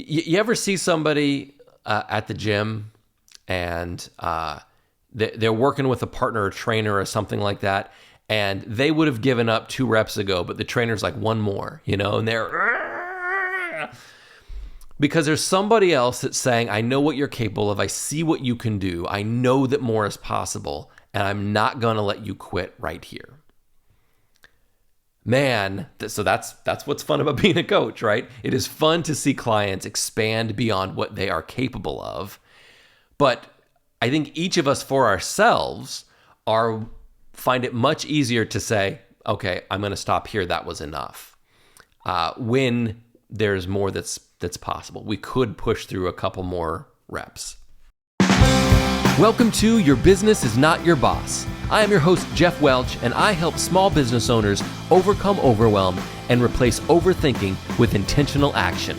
You ever see somebody at the gym and they're working with a partner or trainer or something like that, and they would have given up 2 reps ago, but the trainer's like, one more, and they're... Because there's somebody else that's saying, I know what you're capable of, I see what you can do, I know that more is possible, and I'm not going to let you quit right here. Man, so that's what's fun about being a coach, right? It is fun to see clients expand beyond what they are capable of. But I think each of us for ourselves find it much easier to say, okay, I'm going to stop here. That was enough. When there's more that's possible. We could push through a couple more reps. Welcome to Your Business is Not Your Boss. I am your host, Geoff Welch, and I help small business owners overcome overwhelm and replace overthinking with intentional action.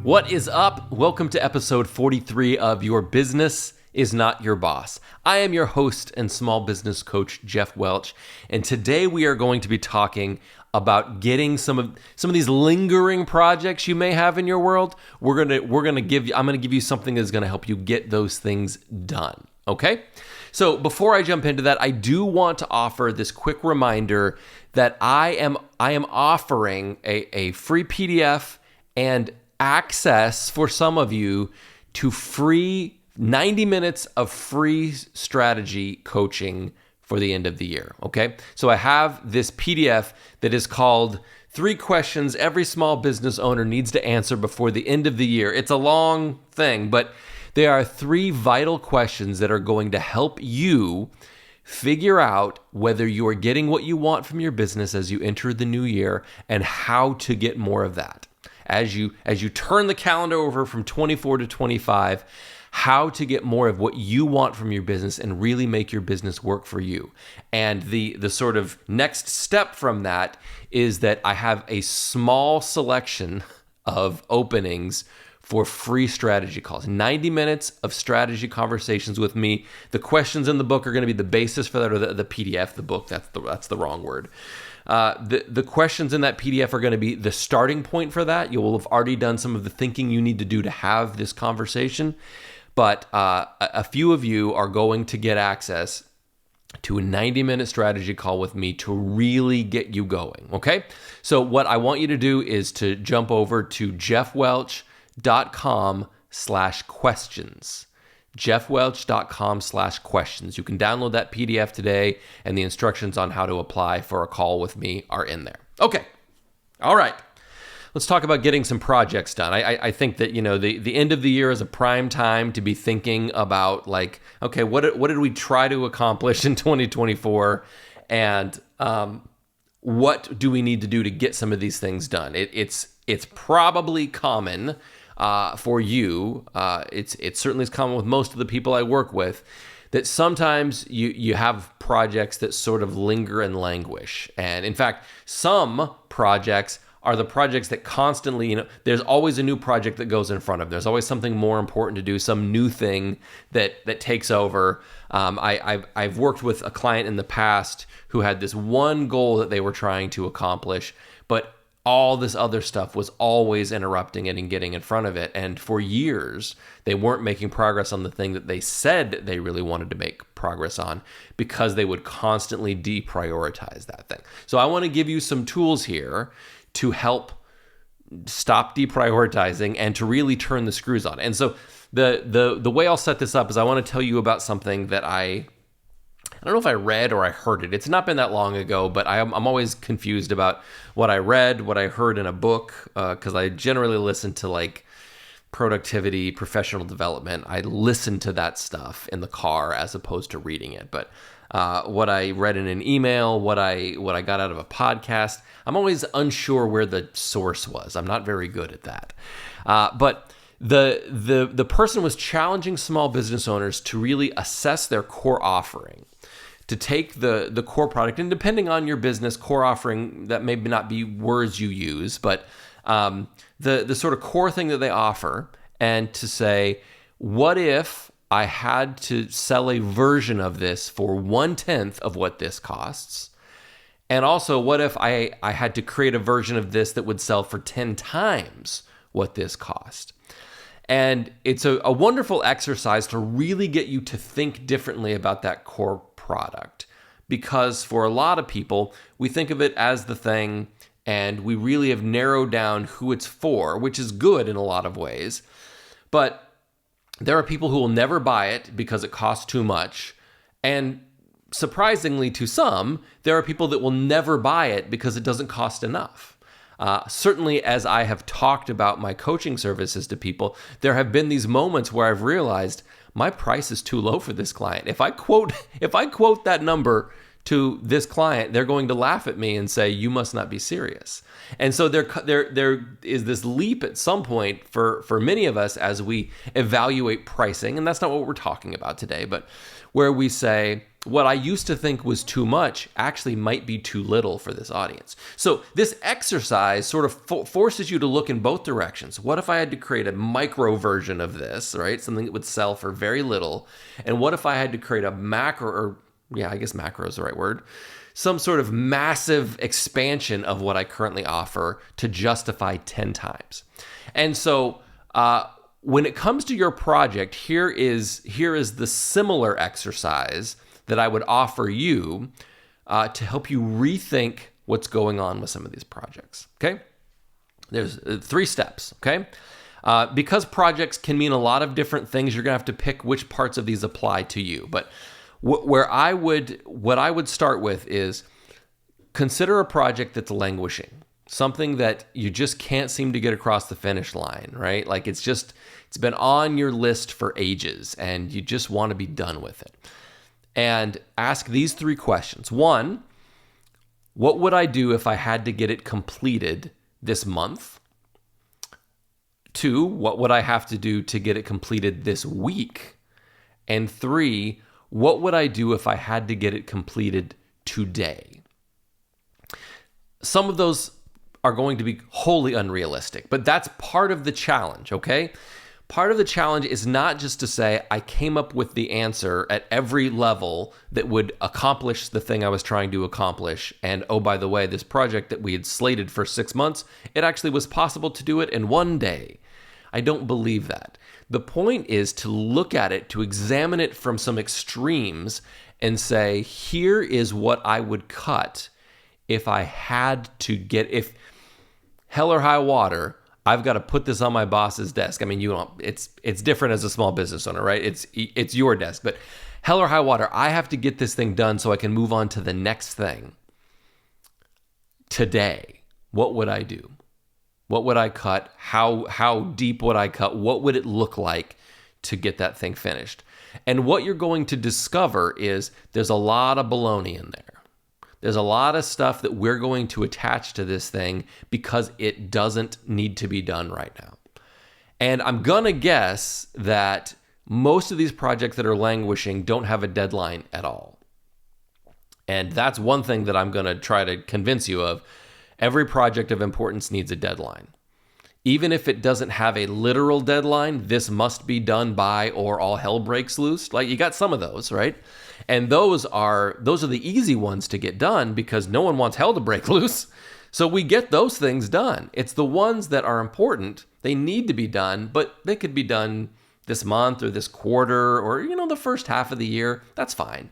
What is up? Welcome to episode 43 of Your Business is Not Your Boss. I am your host and small business coach, Geoff Welch, and today we are going to be talking about getting some of these lingering projects you may have in your world. I'm gonna give you something that's gonna help you get those things done. Okay? So before I jump into that, I do want to offer this quick reminder that I am offering a free PDF and access for some of you to free 90 minutes of free strategy coaching for the end of the year, okay? So I have this PDF that is called 3 Questions Every Small Business Owner Needs to Answer Before the End of the Year. It's a long thing, but there are 3 vital questions that are going to help you figure out whether you are getting what you want from your business as you enter the new year and how to get more of that. As you turn the calendar over from 24 to 25, how to get more of what you want from your business and really make your business work for you. And the sort of next step from that is that I have a small selection of openings for free strategy calls. 90 minutes of strategy conversations with me. The questions in the book are going to be the basis for that, or the PDF, the book, that's the wrong word. The questions in that PDF are going to be the starting point for that. You will have already done some of the thinking you need to do to have this conversation. But a few of you are going to get access to a 90-minute strategy call with me to really get you going, okay? So what I want you to do is to jump over to jeffwelch.com/questions. jeffwelch.com/questions. You can download that PDF today, and the instructions on how to apply for a call with me are in there. Okay, all right. Let's talk about getting some projects done. I think that, the end of the year is a prime time to be thinking about, like, okay, what did we try to accomplish in 2024, and what do we need to do to get some of these things done? It's probably common for you. It certainly is common with most of the people I work with, that sometimes you have projects that sort of linger and languish. And in fact, some projects are the projects that constantly, there's always a new project that goes in front of them. There's always something more important to do, some new thing that takes over. I've worked with a client in the past who had this one goal that they were trying to accomplish, but all this other stuff was always interrupting it and getting in front of it. And for years, they weren't making progress on the thing that they said they really wanted to make progress on, because they would constantly deprioritize that thing. So I want to give you some tools here to help stop deprioritizing and to really turn the screws on. And so the way I'll set this up is I want to tell you about something that I don't know if I read or I heard it. It's not been that long ago, but I'm always confused about what I read, what I heard in a book, because I generally listen to like productivity, professional development. I listen to that stuff in the car as opposed to reading it. But what I read in an email, what I got out of a podcast, I'm always unsure where the source was. I'm not very good at that. But the person was challenging small business owners to really assess their core offering, to take the core product, and depending on your business, core offering, that may not be words you use, but the sort of core thing that they offer, and to say, what if I had to sell a version of this for 1/10 of what this costs? And also, what if I had to create a version of this that would sell for 10 times what this cost? And it's a wonderful exercise to really get you to think differently about that core product. Because for a lot of people, we think of it as the thing, and we really have narrowed down who it's for, which is good in a lot of ways. But there are people who will never buy it because it costs too much. And surprisingly to some, there are people that will never buy it because it doesn't cost enough. Certainly, as I have talked about my coaching services to people, there have been these moments where I've realized my price is too low for this client. If I quote that number to this client, they're going to laugh at me and say, "You must not be serious." And so there is this leap at some point for many of us as we evaluate pricing, and that's not what we're talking about today, but where we say, what I used to think was too much actually might be too little for this audience. So this exercise sort of forces you to look in both directions. What if I had to create a micro version of this, right? Something that would sell for very little. And what if I had to create a macro, or yeah, I guess macro is the right word, some sort of massive expansion of what I currently offer to justify 10 times. And so when it comes to your project, here is the similar exercise that I would offer you to help you rethink what's going on with some of these projects, okay? There's 3 steps, okay? Because projects can mean a lot of different things, you're gonna have to pick which parts of these apply to you. But what I would start with is consider a project that's languishing, something that you just can't seem to get across the finish line, right? Like it's been on your list for ages and you just want to be done with it. And ask these 3 questions. 1, what would I do if I had to get it completed this month? 2, what would I have to do to get it completed this week? And 3, what would I do if I had to get it completed today? Some of those are going to be wholly unrealistic, but that's part of the challenge, okay? Part of the challenge is not just to say, I came up with the answer at every level that would accomplish the thing I was trying to accomplish. And oh, by the way, this project that we had slated for 6 months, it actually was possible to do it in 1 day. I don't believe that. The point is to look at it, to examine it from some extremes and say, here is what I would cut if I had to if hell or high water, I've got to put this on my boss's desk. I mean, it's different as a small business owner, right? It's your desk, but hell or high water, I have to get this thing done so I can move on to the next thing. Today, what would I do? What would I cut? How deep would I cut? What would it look like to get that thing finished? And what you're going to discover is there's a lot of baloney in there. There's a lot of stuff that we're going to attach to this thing because it doesn't need to be done right now. And I'm going to guess that most of these projects that are languishing don't have a deadline at all. And that's one thing that I'm going to try to convince you of. Every project of importance needs a deadline. Even if it doesn't have a literal deadline, this must be done by or all hell breaks loose. Like you got some of those, right? And those are the easy ones to get done because no one wants hell to break loose. So we get those things done. It's the ones that are important. They need to be done, but they could be done this month or this quarter or, the first half of the year. That's fine.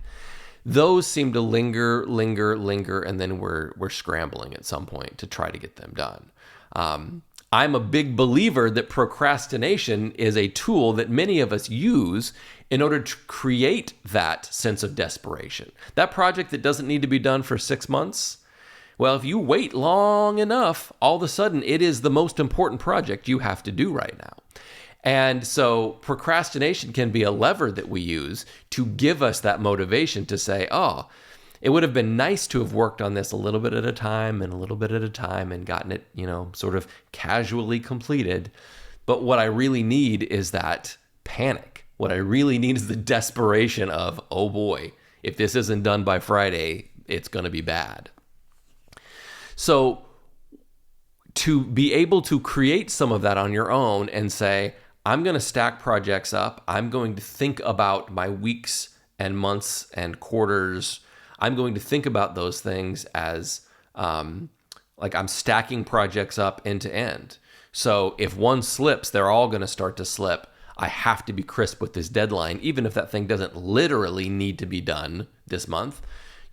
Those seem to linger, and then we're scrambling at some point to try to get them done. I'm a big believer that procrastination is a tool that many of us use in order to create that sense of desperation. That project that doesn't need to be done for 6 months, well, if you wait long enough, all of a sudden it is the most important project you have to do right now. And so procrastination can be a lever that we use to give us that motivation to say, oh, it would have been nice to have worked on this a little bit at a time and a little bit at a time and gotten it, sort of casually completed. But what I really need is that panic. What I really need is the desperation of, oh boy, if this isn't done by Friday, it's going to be bad. So to be able to create some of that on your own and say, I'm going to stack projects up. I'm going to think about my weeks and months and quarters. I'm going to think about those things as like I'm stacking projects up end to end. So if one slips, they're all going to start to slip. I have to be crisp with this deadline, even if that thing doesn't literally need to be done this month.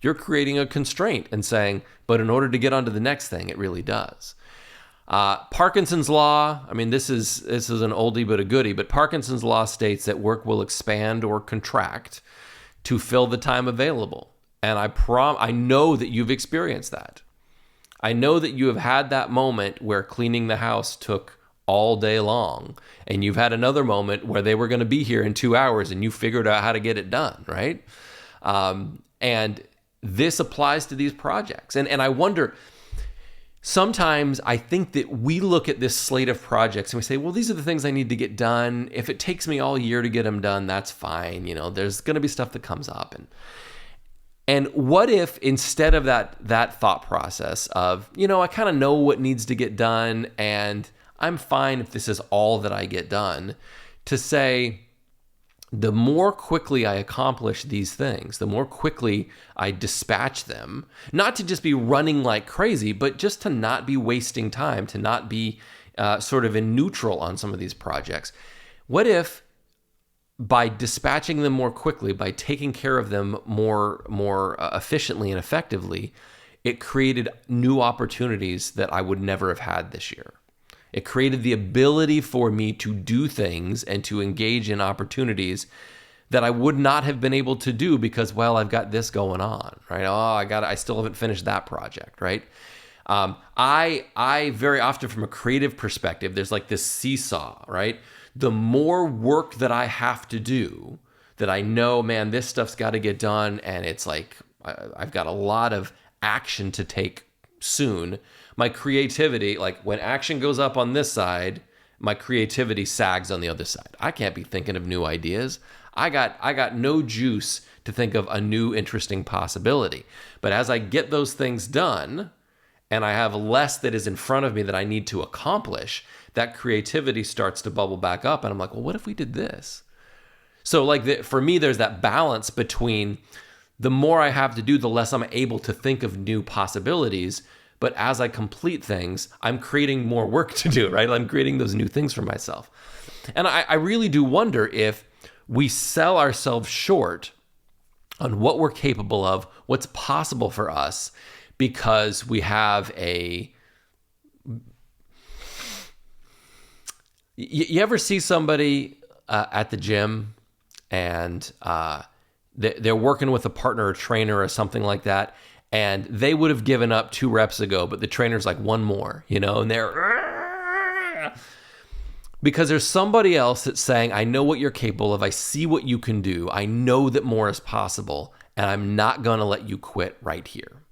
You're creating a constraint and saying, but in order to get onto the next thing, it really does. Parkinson's law, I mean, this is an oldie but a goodie, but Parkinson's law states that work will expand or contract to fill the time available. And I know that you've experienced that. I know that you have had that moment where cleaning the house took all day long, and you've had another moment where they were going to be here in 2 hours and you figured out how to get it done, right? And this applies to these projects. And I wonder, sometimes I think that we look at this slate of projects and we say, well, these are the things I need to get done. If it takes me all year to get them done, that's fine. There's going to be stuff that comes up. And what if instead of that thought process of, I kind of know what needs to get done and I'm fine if this is all that I get done, to say, the more quickly I accomplish these things, the more quickly I dispatch them, not to just be running like crazy, but just to not be wasting time, to not be sort of in neutral on some of these projects. What if by dispatching them more quickly, by taking care of them more efficiently and effectively, it created new opportunities that I would never have had this year? It created the ability for me to do things and to engage in opportunities that I would not have been able to do because, well, I've got this going on, right? I still haven't finished that project, right? I very often, from a creative perspective, there's like this seesaw, right? The more work that I have to do, that I know, man, this stuff's got to get done, and it's like I've got a lot of action to take soon. My creativity, like when action goes up on this side, my creativity sags on the other side. I can't be thinking of new ideas. I got no juice to think of a new interesting possibility. But as I get those things done and I have less that is in front of me that I need to accomplish, that creativity starts to bubble back up. And I'm like, well, what if we did this? So for me, there's that balance between the more I have to do, the less I'm able to think of new possibilities. But as I complete things, I'm creating more work to do, right? I'm creating those new things for myself. And I really do wonder if we sell ourselves short on what we're capable of, what's possible for us, because we have You ever see somebody at the gym and they're working with a partner or trainer or something like that, and they would have given up 2 reps ago, but the trainer's like, 1 more, and they're... Because there's somebody else that's saying, I know what you're capable of, I see what you can do, I know that more is possible, and I'm not going to let you quit right here.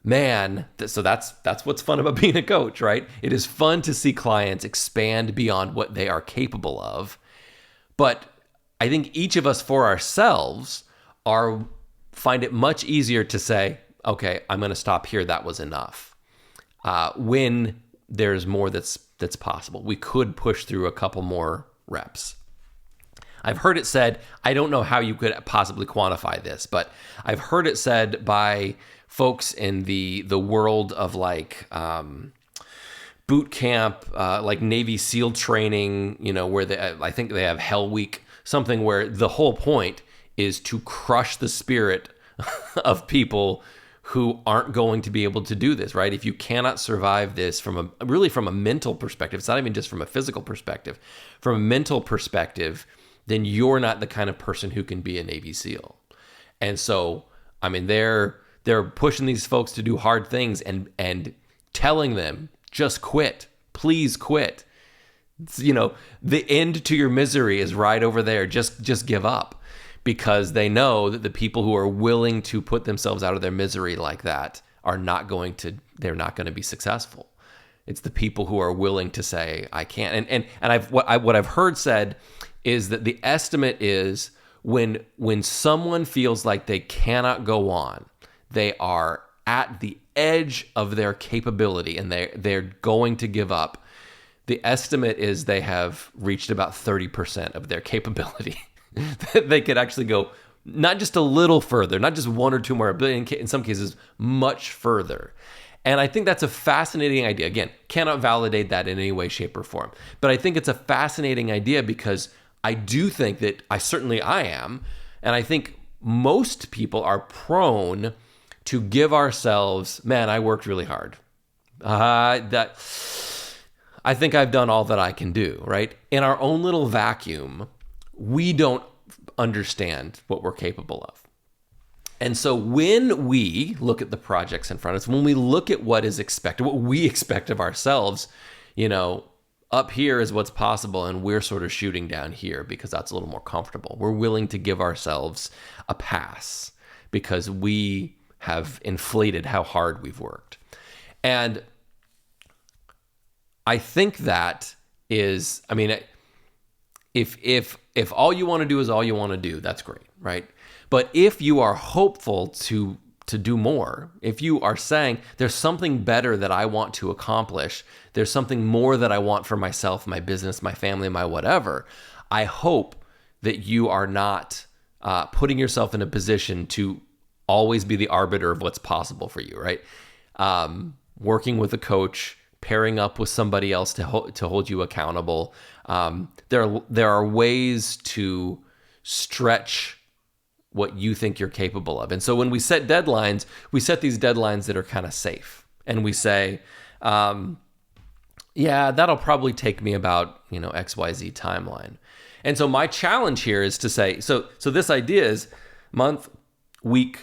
Man, so that's what's fun about being a coach, right? It is fun to see clients expand beyond what they are capable of. But I think each of us for ourselves find it much easier to say, okay, I'm going to stop here. That was enough. When there's more that's possible, we could push through a couple more reps. I've heard it said, I don't know how you could possibly quantify this, but I've heard it said by folks in the world of like boot camp, like Navy SEAL training, where I think they have Hell Week, something where the whole point is to crush the spirit of people who aren't going to be able to do this, right? If you cannot survive this from a mental perspective, it's not even just from a physical perspective, from a mental perspective, then you're not the kind of person who can be a Navy SEAL. And so, I mean, they're pushing these folks to do hard things and telling them, just quit, please quit. The end to your misery is right over there. Just give up. Because they know that the people who are willing to put themselves out of their misery like that they're not going to be successful. It's the people who are willing to say, I can't. And what I've heard said is that the estimate is when someone feels like they cannot go on, they are at the edge of their capability and they're going to give up, the estimate is they have reached about 30% of their capability. They could actually go not just a little further, not just one or two more, but in some cases, much further. And I think that's a fascinating idea. Again, cannot validate that in any way, shape, or form. But I think it's a fascinating idea because I do think that I am, and I think most people are prone to give ourselves, man, I worked really hard. I think I've done all that I can do, right? In our own little vacuum, we don't understand what we're capable of. And so when we look at the projects in front of us, when we look at what is expected, what we expect of ourselves, up here is what's possible, and we're sort of shooting down here because that's a little more comfortable. We're willing to give ourselves a pass because we have inflated how hard we've worked. And I think that is, if all you want to do is all you want to do, that's great, right? But if you are hopeful to do more, if you are saying there's something better that I want to accomplish, there's something more that I want for myself, my business, my family, my whatever, I hope that you are not putting yourself in a position to always be the arbiter of what's possible for you, right? Working with a coach, pairing up with somebody else to hold you accountable. There are ways to stretch what you think you're capable of. And so when we set deadlines, we set these deadlines that are kind of safe. And we say, that'll probably take me about, XYZ timeline. And so my challenge here is to say, so this idea is month, week,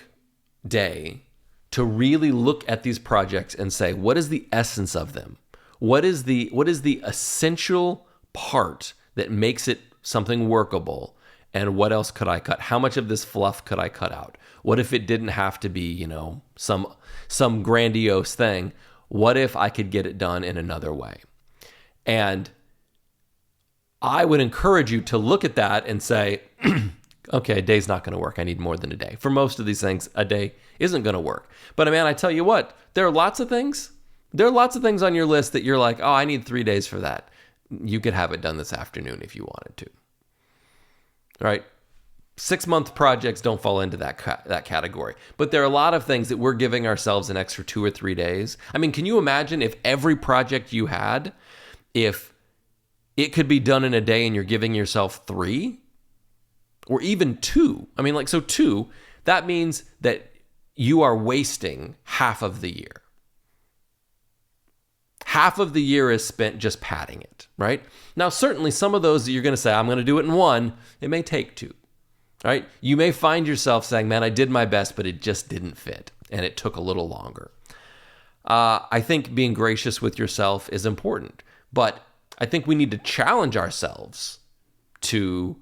day, to really look at these projects and say, what is the essence of them? What is the essential part that makes it something workable? And what else could I cut? How much of this fluff could I cut out? What if it didn't have to be, some grandiose thing? What if I could get it done in another way? And I would encourage you to look at that and say, okay, a day's not going to work. I need more than a day. For most of these things, a day isn't going to work. But man, I tell you what, there are lots of things on your list that you're like, oh, I need 3 days for that. You could have it done this afternoon if you wanted to. Right? 6-month projects don't fall into that category. But there are a lot of things that we're giving ourselves an extra 2 or 3 days. Can you imagine if every project you had, if it could be done in a day and you're giving yourself 3? Or even 2? 2, that means that you are wasting half of the year. Half of the year is spent just padding it, right? Now, certainly some of those that you're going to say, I'm going to do it in 1, it may take 2, right? You may find yourself saying, man, I did my best, but it just didn't fit, and it took a little longer. I think being gracious with yourself is important, but I think we need to challenge ourselves to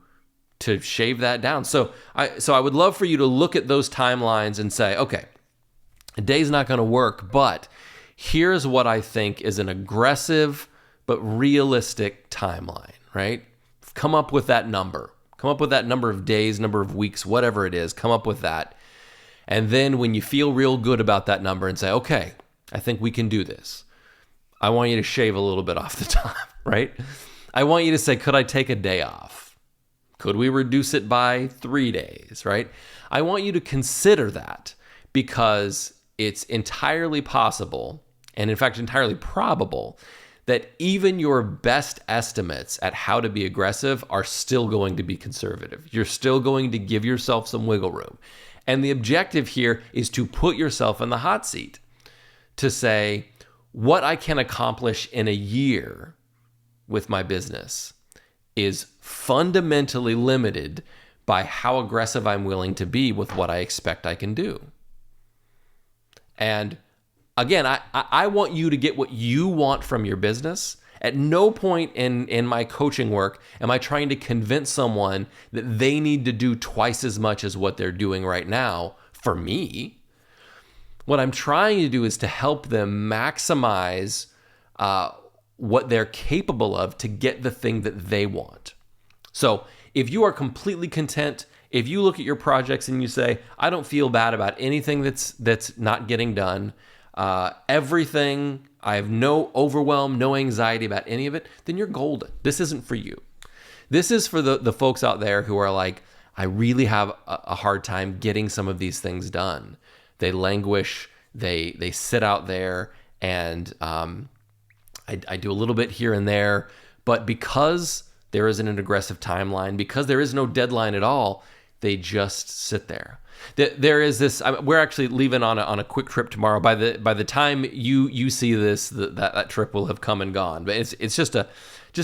shave that down. So I would love for you to look at those timelines and say, okay, a day's not going to work, but here's what I think is an aggressive but realistic timeline, right? Come up with that number. Come up with that number of days, number of weeks, whatever it is. Come up with that. And then when you feel real good about that number and say, okay, I think we can do this, I want you to shave a little bit off the top, right? I want you to say, could I take a day off? Could we reduce it by 3 days, right? I want you to consider that because it's entirely possible, and in fact, entirely probable, that even your best estimates at how to be aggressive are still going to be conservative. You're still going to give yourself some wiggle room. And the objective here is to put yourself in the hot seat, to say, what I can accomplish in a year with my business is fundamentally limited by how aggressive I'm willing to be with what I expect I can do. And again, I want you to get what you want from your business. At no point in my coaching work am I trying to convince someone that they need to do twice as much as what they're doing right now for me. What I'm trying to do is to help them maximize what they're capable of to get the thing that they want. So if you are completely content, if you look at your projects and you say, I don't feel bad about anything that's not getting done, everything I have no overwhelm, no anxiety about any of it, then you're golden. This isn't for you. This is for the folks out there who are like, I really have a hard time getting some of these things done. They languish, they sit out there, and I do a little bit here and there, but because there isn't an aggressive timeline, because there is no deadline at all, they just sit there. There is this. We're actually leaving on a quick trip tomorrow. By the time you see this, that trip will have come and gone. But it's just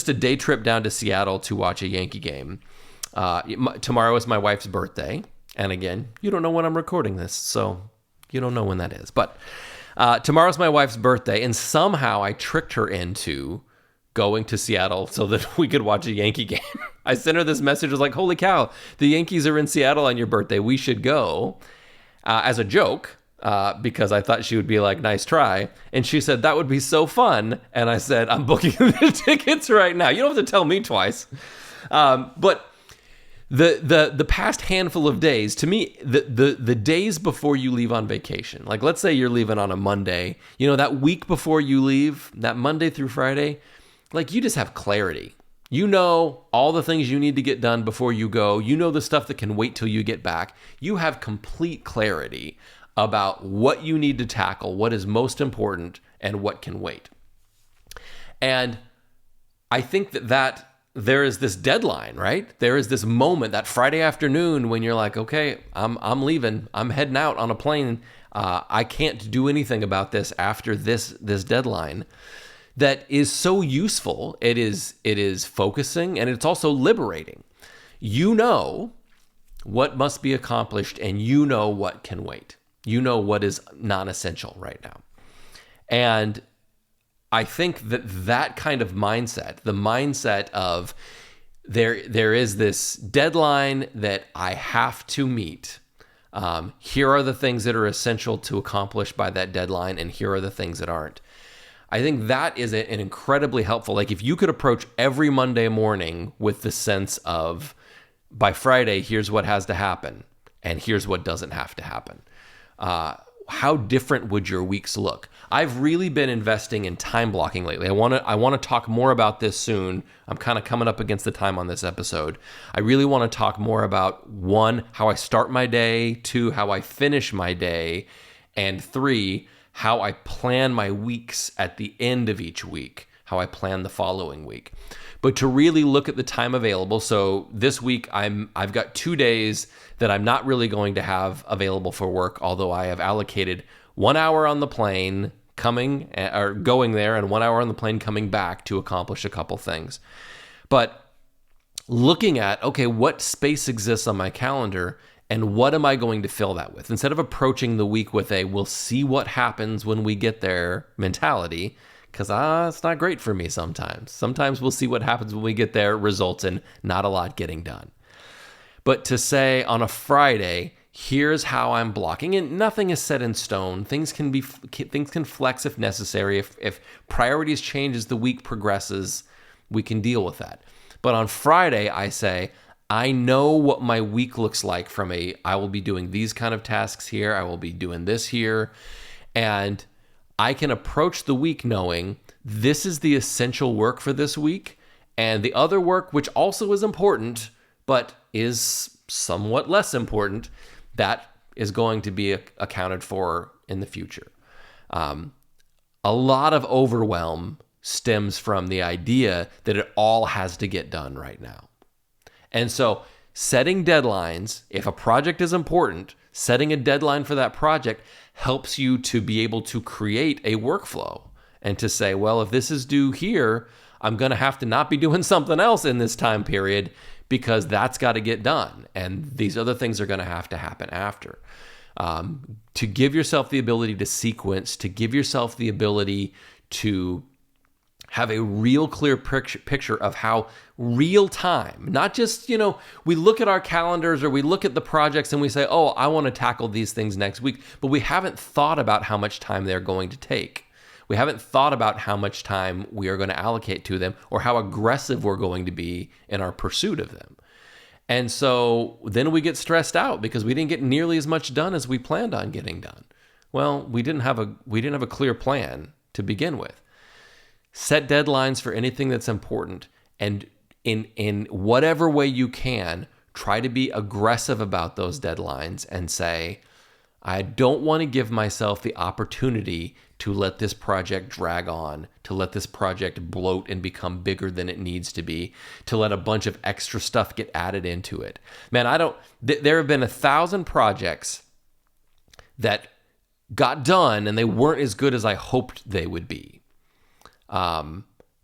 a day trip down to Seattle to watch a Yankee game. Tomorrow is my wife's birthday, and again, you don't know when I'm recording this, so you don't know when that is. But tomorrow's my wife's birthday, and somehow I tricked her into going to Seattle so that we could watch a Yankee game. I sent her this message. I was like, holy cow, the Yankees are in Seattle on your birthday. We should go, as a joke, because I thought she would be like, nice try. And she said, that would be so fun. And I said, I'm booking the tickets right now. You don't have to tell me twice. But the past handful of days, to me, the days before you leave on vacation, like let's say you're leaving on a Monday, that week before you leave, that Monday through Friday, like you just have clarity. You know all the things you need to get done before you go. You know the stuff that can wait till you get back. You have complete clarity about what you need to tackle, what is most important, and what can wait. And I think that there is this deadline, right? There is this moment, that Friday afternoon when you're like, okay, I'm leaving. I'm heading out on a plane. I can't do anything about this after this deadline. That is so useful. It is focusing, and it's also liberating. You know what must be accomplished, and you know what can wait. You know what is non-essential right now. And I think that kind of mindset, the mindset of there is this deadline that I have to meet. Here are the things that are essential to accomplish by that deadline, and here are the things that aren't. I think that is an incredibly helpful. Like if you could approach every Monday morning with the sense of, by Friday, here's what has to happen, and here's what doesn't have to happen. How different would your weeks look? I've really been investing in time blocking lately. I want to talk more about this soon. I'm kind of coming up against the time on this episode. I really want to talk more about 1, how I start my day, 2, how I finish my day, and 3, how I plan my weeks at the end of each week, how I plan the following week. But to really look at the time available, so this week I've got 2 days that I'm not really going to have available for work, although I have allocated 1 hour on the plane going there and 1 hour on the plane coming back to accomplish a couple things. But looking at, okay, what space exists on my calendar, and what am I going to fill that with? Instead of approaching the week with a we'll see what happens when we get there mentality, because it's not great for me sometimes. Sometimes we'll see what happens when we get there results in not a lot getting done. But to say on a Friday, here's how I'm blocking, and nothing is set in stone. Things can flex if necessary. If priorities change as the week progresses, we can deal with that. But on Friday, I say, I know what my week looks like I will be doing these kind of tasks here. I will be doing this here. And I can approach the week knowing this is the essential work for this week. And the other work, which also is important, but is somewhat less important, that is going to be accounted for in the future. A lot of overwhelm stems from the idea that it all has to get done right now. And so setting deadlines, if a project is important, setting a deadline for that project helps you to be able to create a workflow and to say, well, if this is due here, I'm going to have to not be doing something else in this time period because that's got to get done. And these other things are going to happen after. To give yourself the ability to sequence, to give yourself the ability to have a real clear picture of how real time, not just, we look at our calendars or we look at the projects and we say, oh, I want to tackle these things next week, but we haven't thought about how much time they're going to take. We haven't thought about how much time we are going to allocate to them or how aggressive we're going to be in our pursuit of them. And so then we get stressed out because we didn't get nearly as much done as we planned on getting done. Well, we didn't have a clear plan to begin with. Set deadlines for anything that's important, and in whatever way you can, try to be aggressive about those deadlines and say, I don't want to give myself the opportunity to let this project drag on, to let this project bloat and become bigger than it needs to be, to let a bunch of extra stuff get added into it. Man, there have been 1,000 projects that got done and they weren't as good as I hoped they would be. And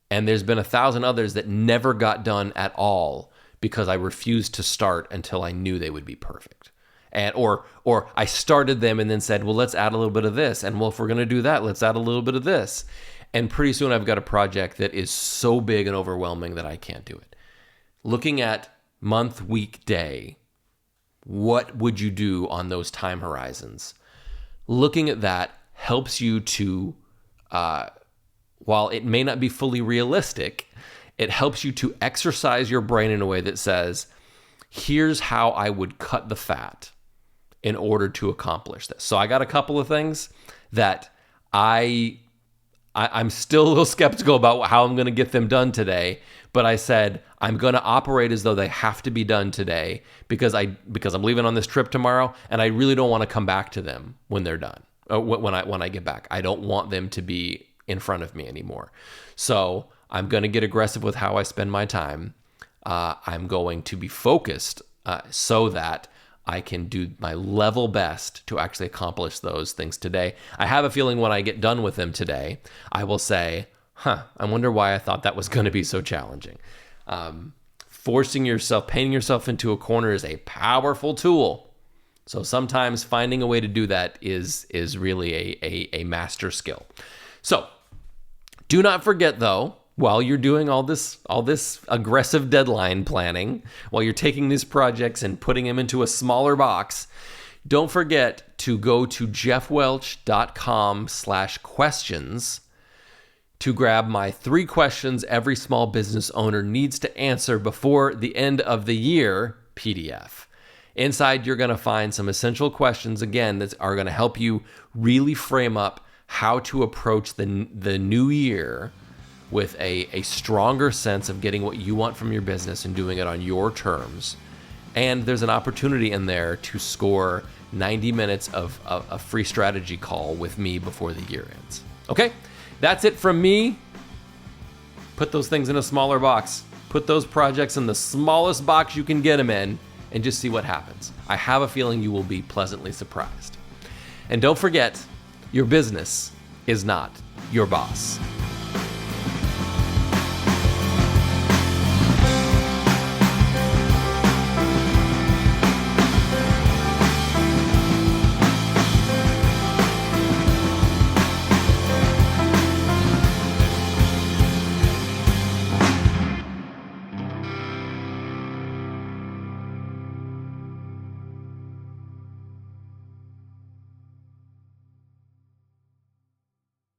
there's been 1,000 others that never got done at all because I refused to start until I knew they would be perfect. And or I started them and then said, well, let's add a little bit of this. And well, if we're going to do that, let's add a little bit of this. And pretty soon I've got a project that is so big and overwhelming that I can't do it. Looking at month, week, day, what would you do on those time horizons? Looking at that helps you to, while it may not be fully realistic, it helps you to exercise your brain in a way that says, here's how I would cut the fat in order to accomplish this. So I got a couple of things that I'm still a little skeptical about how I'm going to get them done today, but I said I'm going to operate as though they have to be done today because I'm leaving on this trip tomorrow, and I really don't want to come back to them when they're done. When I get back, I don't want them to be in front of me anymore. So I'm going to get aggressive with how I spend my time. I'm going to be focused so that I can do my level best to actually accomplish those things today. I have a feeling when I get done with them today, I will say, I wonder why I thought that was going to be so challenging. Painting yourself into a corner is a powerful tool. So sometimes finding a way to do that is really a master skill. So do not forget, though, while you're doing all this aggressive deadline planning, while you're taking these projects and putting them into a smaller box, don't forget to go to jeffwelch.com/questions to grab my 3 questions every small business owner needs to answer before the end of the year PDF. Inside, you're going to find some essential questions, again, that are going to help you really frame up how to approach the new year with a stronger sense of getting what you want from your business and doing it on your terms. And there's an opportunity in there to score 90 minutes of a free strategy call with me before the year ends. Okay, that's it from me. Put those things in a smaller box. Put those projects in the smallest box you can get them in and just see what happens. I have a feeling you will be pleasantly surprised. And don't forget, your business is not your boss.